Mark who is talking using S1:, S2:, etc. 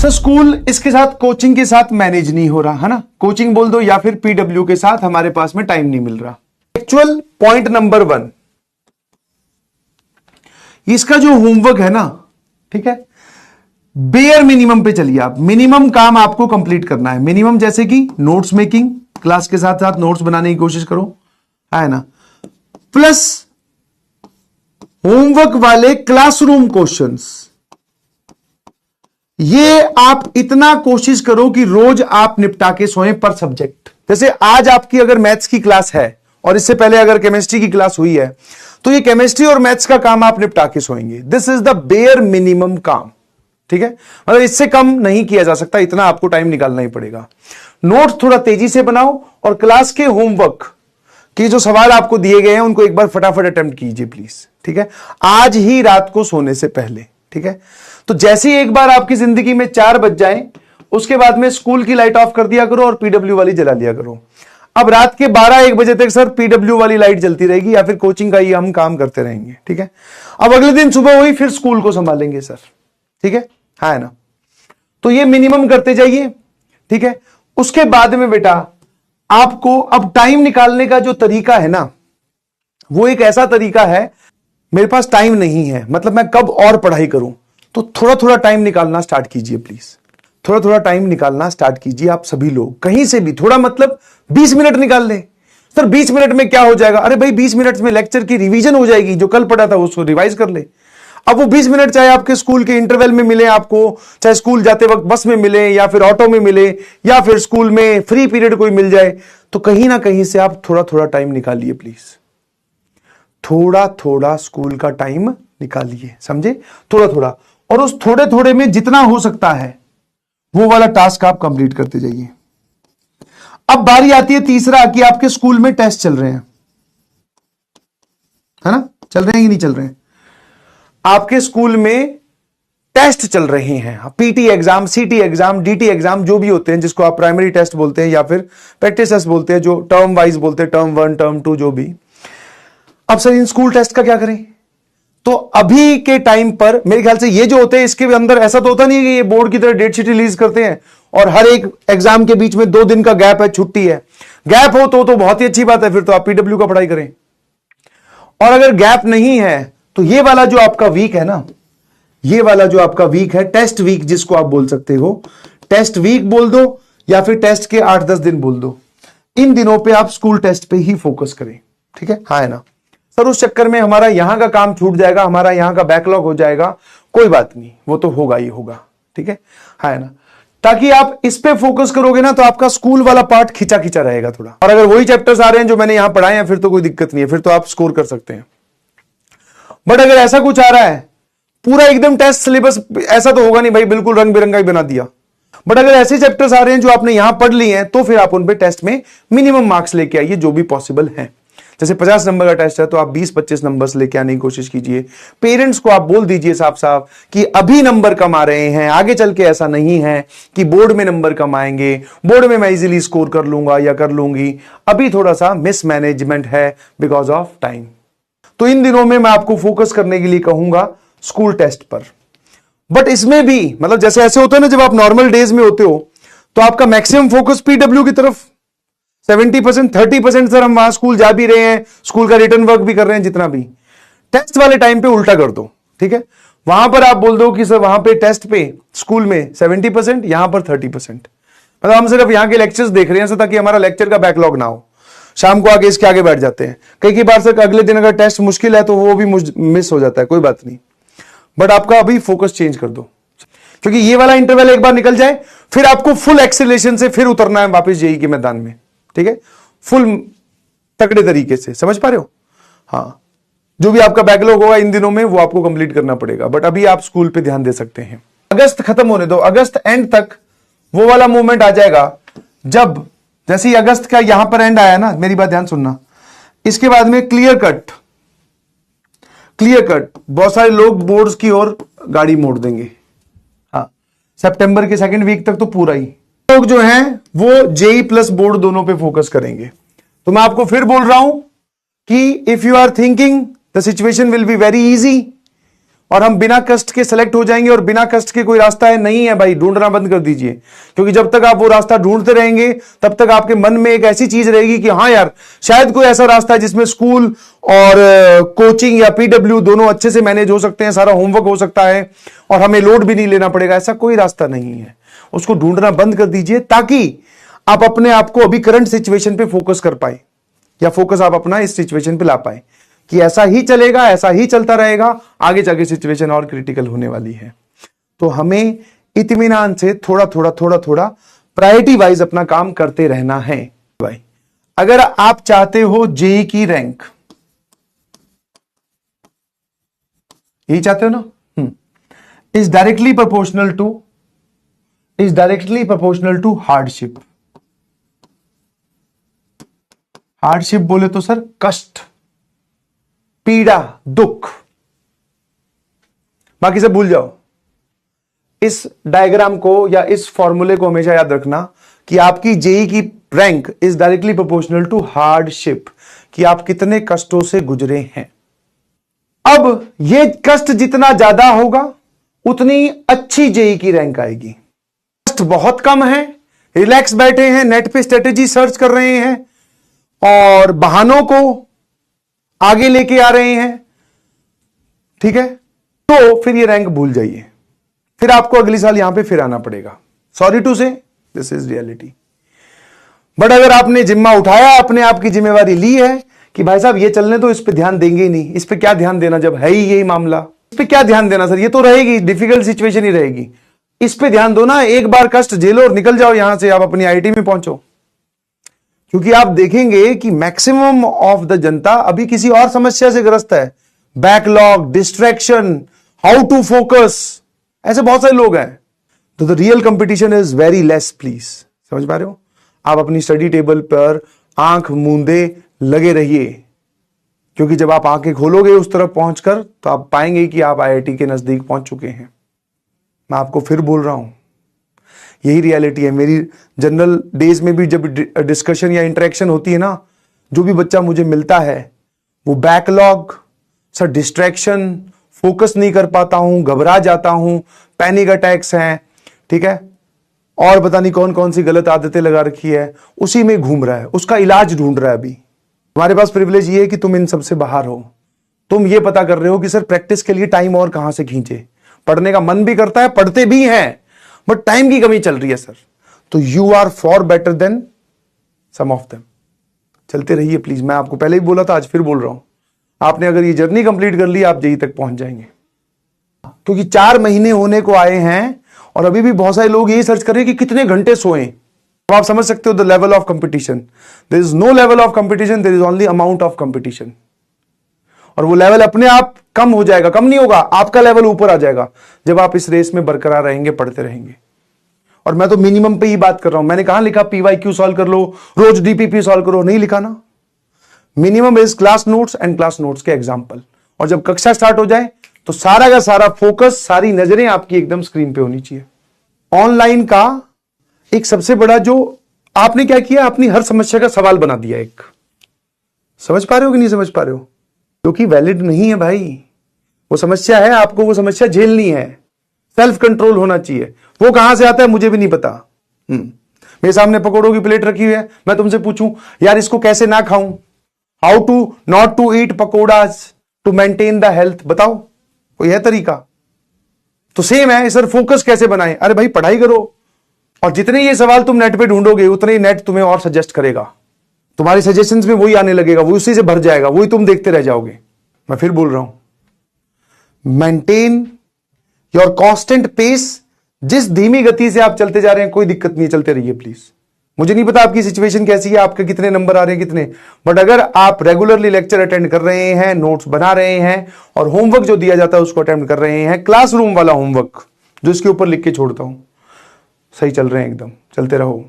S1: Sir school इसके साथ coaching के साथ मैनेज नहीं हो रहा है ना, कोचिंग बोल दो या फिर पीडब्ल्यू के साथ हमारे पास में टाइम नहीं मिल रहा। एक्चुअल पॉइंट नंबर 1, इसका जो होमवर्क है ना, ठीक है, बेयर मिनिमम पे चलिए आप। मिनिमम काम आपको कंप्लीट करना है। मिनिमम जैसे कि नोट्स मेकिंग, क्लास के साथ साथ नोट्स बनाने की कोशिश करो, है ना, प्लस होमवर्क वाले क्लासरूम क्वेश्चंस। ये आप इतना कोशिश करो कि रोज आप निपटा के सोएं पर सब्जेक्ट। जैसे आज आपकी अगर मैथ्स की क्लास है और इससे पहले अगर केमिस्ट्री की क्लास हुई है, तो ये केमिस्ट्री और मैथ्स का काम आप निपटा के सोएंगे। This is the bare minimum काम, ठीक है। मतलब इससे कम नहीं किया जा सकता, इतना आपको टाइम निकालना ही पड़ेगा। नोट थोड़ा तेजी से बनाओ और क्लास के होमवर्क के जो सवाल आपको दिए गए हैं उनको एक बार फटाफट अटेम्प्ट कीजिए प्लीज, ठीक है, आज ही रात को सोने से पहले, ठीक है। तो जैसे ही एक बार आपकी जिंदगी में 4 बज जाए, उसके बाद में स्कूल की लाइट ऑफ कर दिया करो और पीडब्ल्यू वाली जला लिया करो। अब रात के 12-1 बजे तक सर पीडब्ल्यू वाली लाइट जलती रहेगी या फिर कोचिंग का ही हम काम करते रहेंगे, ठीक है। अब अगले दिन सुबह हुई फिर स्कूल को संभालेंगे सर, ठीक है, हाँ है ना। तो ये मिनिमम करते जाइए, ठीक है। उसके बाद में बेटा आपको अब टाइम निकालने का जो तरीका है ना, वो एक ऐसा तरीका है, मेरे पास टाइम नहीं है, मतलब मैं कब और पढ़ाई करूं, तो थोड़ा थोड़ा टाइम निकालना स्टार्ट कीजिए प्लीज। थोड़ा थोड़ा टाइम निकालना स्टार्ट कीजिए आप सभी लोग, कहीं से भी थोड़ा, मतलब 20 मिनट निकाल ले। सर 20 मिनट में क्या हो जाएगा? अरे भाई 20 मिनट में लेक्चर की रिवीजन हो जाएगी, जो कल पढ़ा था उसको रिवाइज कर ले। अब वो 20 मिनट चाहे आपके स्कूल के इंटरवल में मिले आपको, चाहे स्कूल जाते वक्त बस में मिले या फिर ऑटो में मिले या फिर स्कूल में फ्री पीरियड कोई मिल जाए, तो कहीं ना कहीं से आप थोड़ा थोड़ा टाइम निकालिए प्लीज। थोड़ा थोड़ा स्कूल का टाइम निकालिए, समझे, थोड़ा थोड़ा। और उस थोड़े थोड़े में जितना हो सकता है वो वाला टास्क आप कंप्लीट करते जाइए। अब बारी आती है तीसरा कि आपके स्कूल में टेस्ट चल रहे हैं, है ना, चल रहे हैं कि नहीं चल रहे हैं? आपके स्कूल में टेस्ट चल रहे हैं, पीटी एग्जाम, सीटी एग्जाम, डीटी एग्जाम, जो भी होते हैं, जिसको आप प्राइमरी टेस्ट बोलते हैं या फिर प्रैक्टिस टेस्ट बोलते हैं, जो टर्म वाइज बोलते हैं, टर्म 1 टर्म 2 जो भी। अब सर इन स्कूल टेस्ट का क्या करें? तो अभी के टाइम पर मेरे ख्याल से ये जो होते हैं, इसके अंदर ऐसा तो होता नहीं है कि ये बोर्ड की तरह डेट शीट रिलीज करते हैं और हर एक एग्जाम के बीच में 2 दिन का गैप है, छुट्टी है। गैप हो तो बहुत ही अच्छी बात है, फिर तो आप पीडब्ल्यू का पढ़ाई करें। और अगर गैप नहीं है तो ये वाला जो आपका वीक है ना, ये वाला जो आपका वीक है, टेस्ट वीक जिसको आप बोल सकते हो, टेस्ट वीक बोल दो या फिर टेस्ट के 8-10 दिन बोल दो, इन दिनों पे आप स्कूल टेस्ट पे ही फोकस करें, ठीक है, हाँ है ना। सर उस चक्कर में हमारा यहां का काम छूट जाएगा, हमारा यहां का बैकलॉग हो जाएगा, कोई बात नहीं, वो तो होगा ही होगा, ठीक है, हाँ है ना। ताकि आप इस पे फोकस करोगे ना तो आपका स्कूल वाला पार्ट खिंचा खिंचा रहेगा थोड़ा। और अगर वही चैप्टर्स आ रहे हैं जो मैंने यहां पढ़ाए हैं, फिर तो कोई दिक्कत नहीं है, फिर तो आप स्कोर कर सकते हैं। बट अगर ऐसा कुछ आ रहा है पूरा एकदम टेस्ट सिलेबस, ऐसा तो होगा नहीं भाई, बिल्कुल रंग बिरंगा ही बना दिया। बट अगर ऐसे चैप्टर्स आ रहे हैं जो आपने यहां पढ़ लिए हैं, तो फिर आप उन पे टेस्ट में मिनिमम मार्क्स लेके आइए जो भी पॉसिबल है। जैसे 50 नंबर का टेस्ट है तो आप 20-25 नंबर्स लेके आने की कोशिश कीजिए। पेरेंट्स को आप बोल दीजिए साफ साफ कि अभी नंबर कम आ रहे हैं, आगे चल के ऐसा नहीं है कि बोर्ड में नंबर कम आएंगे, बोर्ड में मैं इजीली स्कोर कर लूंगा या कर लूंगी, अभी थोड़ा सा मिसमैनेजमेंट है बिकॉज ऑफ टाइम। तो इन दिनों में मैं आपको फोकस करने के लिए कहूंगा स्कूल टेस्ट पर। बट इसमें भी मतलब जैसे ऐसे होता है ना, जब आप नॉर्मल डेज में होते हो तो आपका मैक्सिमम फोकस पीडब्ल्यू की तरफ, 70%, 30% सर हम वहां स्कूल जा भी रहे हैं, स्कूल का रिटर्न वर्क भी कर रहे हैं, जितना भी टेस्ट वाले टाइम पे उल्टा कर दो, ठीक है। वहां पर आप बोल दो कि सर वहां पे टेस्ट पे स्कूल में 70%, यहां पर 30%। मतलब हम सिर्फ यहां के लेक्चर्स देख रहे हैं ताकि हमारा लेक्चर का बैकलॉग ना हो, शाम को आगे इसके आगे बैठ जाते हैं। कई बार सर अगले दिन अगर टेस्ट मुश्किल है तो वो भी मिस हो जाता है, कोई बात नहीं। बट आपका अभी फोकस चेंज कर दो, क्योंकि ये वाला इंटरवल एक बार निकल जाए फिर आपको फुल एक्सेलरेशन से फिर उतरना है वापस जेईई के मैदान में, ठीक है, फुल तगड़े तरीके से, समझ पा रहे हो? हाँ, जो भी आपका बैकलॉग होगा इन दिनों में वो आपको कंप्लीट करना पड़ेगा। बट अभी आप स्कूल पे ध्यान दे सकते हैं। अगस्त खत्म होने दो, अगस्त एंड तक वो वाला मोमेंट आ जाएगा जब, जैसे ही अगस्त का यहां पर एंड आया ना, मेरी बात ध्यान सुनना, इसके बाद में क्लियर कट बहुत सारे लोग बोर्ड्स की ओर गाड़ी मोड़ देंगे। हाँ, सितंबर के 2nd वीक तक तो पूरा ही लोग जो हैं वो जेई प्लस बोर्ड दोनों पे फोकस करेंगे। तो मैं आपको फिर बोल रहा हूं कि if you are thinking the situation will be very easy, और हम बिना कष्ट के सेलेक्ट हो जाएंगे, और बिना कष्ट के कोई रास्ता है नहीं है भाई, ढूंढना बंद कर दीजिए। क्योंकि जब तक आप वो रास्ता ढूंढते रहेंगे तब तक आपके मन में एक ऐसी चीज रहेगी कि हाँ यार, शायद कोई ऐसा रास्ता है जिसमें स्कूल और कोचिंग या पीडब्ल्यू दोनों अच्छे से मैनेज हो सकते हैं, सारा होमवर्क हो सकता है और हमें लोड भी नहीं लेना पड़ेगा। ऐसा कोई रास्ता नहीं है, उसको ढूंढना बंद कर दीजिए ताकि आप अपने आप को अभी करंट सिचुएशन पे फोकस कर पाए, या फोकस आप अपना इस सिचुएशन पे ला पाए कि ऐसा ही चलेगा, ऐसा ही चलता रहेगा, आगे जाके सिचुएशन और क्रिटिकल होने वाली है। तो हमें इत्मीनान से थोड़ा थोड़ा प्रायोरिटी वाइज अपना काम करते रहना है भाई। अगर आप चाहते हो जेई की रैंक, यही चाहते हो ना, is directly proportional to hardship. Hardship बोले तो सर कष्ट, पीड़ा, दुख, बाकी सब भूल जाओ। इस डायग्राम को या इस फॉर्मूले को हमेशा याद रखना कि आपकी जेई की rank is directly proportional to hardship, कि आप कितने कष्टों से गुजरे हैं। अब ये कष्ट जितना ज्यादा होगा उतनी अच्छी जेई की रैंक आएगी। कष्ट बहुत कम है, रिलैक्स बैठे हैं, नेट पे स्ट्रेटेजी सर्च कर रहे हैं और बहानों को आगे लेके आ रहे हैं, ठीक है, तो फिर ये रैंक भूल जाइए, फिर आपको अगले साल यहां पे फिर आना पड़ेगा। सॉरी टू से, दिस इज रियलिटी। बट अगर आपने जिम्मा उठाया, अपने आप की जिम्मेवारी ली है कि भाई साहब ये चलने तो, इस पे ध्यान देंगे ही नहीं, इस पे क्या ध्यान देना जब है ही यही मामला, इस पे क्या ध्यान देना सर, ये तो रहेगी, डिफिकल्ट सिचुएशन ही रहेगी, इस पे ध्यान दो ना, एक बार कष्ट झेलो और निकल जाओ यहां से, आप अपनी आईआईटी में पहुंचो। क्योंकि आप देखेंगे कि मैक्सिमम ऑफ द जनता अभी किसी और समस्या से ग्रस्त है, backlog, distraction, how to focus, ऐसे बहुत सारे लोग हैं। तो the real competition is very less, please समझ पा रहे हो। आप अपनी स्टडी टेबल पर आंख मूंदे लगे रहिए, क्योंकि जब आप आंखें खोलोगे उस तरफ पहुंचकर तो आप पाएंगे कि आप आईआईटी के नजदीक पहुंच चुके हैं। मैं आपको फिर बोल रहा हूं, यही रियलिटी है। मेरी जनरल डेज में भी जब डिस्कशन या इंटरेक्शन होती है ना, जो भी बच्चा मुझे मिलता है वो बैकलॉग, सर डिस्ट्रैक्शन, फोकस नहीं कर पाता हूं, घबरा जाता हूं, पैनिक अटैक्स हैं, ठीक है, और पता नहीं कौन कौन सी गलत आदतें लगा रखी है, उसी में घूम रहा है, उसका इलाज ढूंढ रहा है। अभी तुम्हारे पास प्रिविलेज ये है कि तुम इन सबसे बाहर हो, तुम ये पता कर रहे हो कि सर प्रैक्टिस के लिए टाइम और कहां से खींचे, पढ़ने का मन भी करता है, पढ़ते भी हैं, बट टाइम की कमी चल रही है सर। तो you are for better than some of them. चलते रहिए प्लीज, मैं आपको पहले ही बोला था, आज फिर बोल रहा हूं, आपने अगर ये जर्नी कंप्लीट कर ली आप जेई तक पहुंच जाएंगे। क्योंकि 4 महीने होने को आए हैं और अभी भी बहुत सारे लोग यही सर्च कर रहे हैं कि कितने घंटे सोएं। तो आप समझ सकते हो the level of competition. There is no level of competition, there is only amount of competition. और वो लेवल अपने आप कम हो जाएगा, कम नहीं होगा, आपका लेवल ऊपर आ जाएगा जब आप इस रेस में बरकरार रहेंगे, पढ़ते रहेंगे। और मैं तो मिनिमम पे ही बात कर रहा हूं, मैंने कहां लिखा PYQ सॉल्व कर लो, रोज DPP सॉल्व करो, नहीं लिखा ना। Minimum is class notes and class notes के एग्जाम्पल। और जब कक्षा स्टार्ट हो जाए तो सारा का सारा फोकस, सारी नजरें आपकी एकदम स्क्रीन पे होनी चाहिए। ऑनलाइन का एक सबसे बड़ा जो आपने क्या किया, अपनी हर समस्या का सवाल बना दिया एक। समझ पा रहे हो कि नहीं समझ पा रहे हो? क्योंकि वैलिड नहीं है भाई, वो समस्या है, आपको वो समस्या झेलनी है, सेल्फ कंट्रोल होना चाहिए। वो कहां से आता है मुझे भी नहीं पता। मेरे सामने पकौड़ों की प्लेट रखी हुई है, मैं तुमसे पूछूं यार इसको कैसे ना खाऊं, how to not to eat pakoras to maintain the health, बताओ कोई है तरीका? तो सेम है सर, फोकस कैसे बनाएं? अरे भाई पढ़ाई करो, और जितने ये सवाल तुम नेट पे ढूंढोगे उतने ही नेट तुम्हें और सजेस्ट करेगा, तुम्हारी सजेशंस में वही आने लगेगा, वो उसी से भर जाएगा, वही तुम देखते रह जाओगे। मैं फिर बोल रहा हूं, मेंटेन योर कांस्टेंट पेस। जिस धीमी गति से आप चलते जा रहे हैं कोई दिक्कत नहीं है, चलते रहिए प्लीज। मुझे नहीं पता आपकी सिचुएशन कैसी है, आपके कितने नंबर आ रहे हैं कितने, बट अगर आप रेगुलरली लेक्चर अटेंड कर रहे हैं, नोट्स बना रहे हैं और होमवर्क जो दिया जाता है उसको अटेंड कर रहे हैं, क्लासरूम वाला होमवर्क जो इसके ऊपर लिख के छोड़ता हूं, सही चल रहे हैं एकदम, चलते रहो।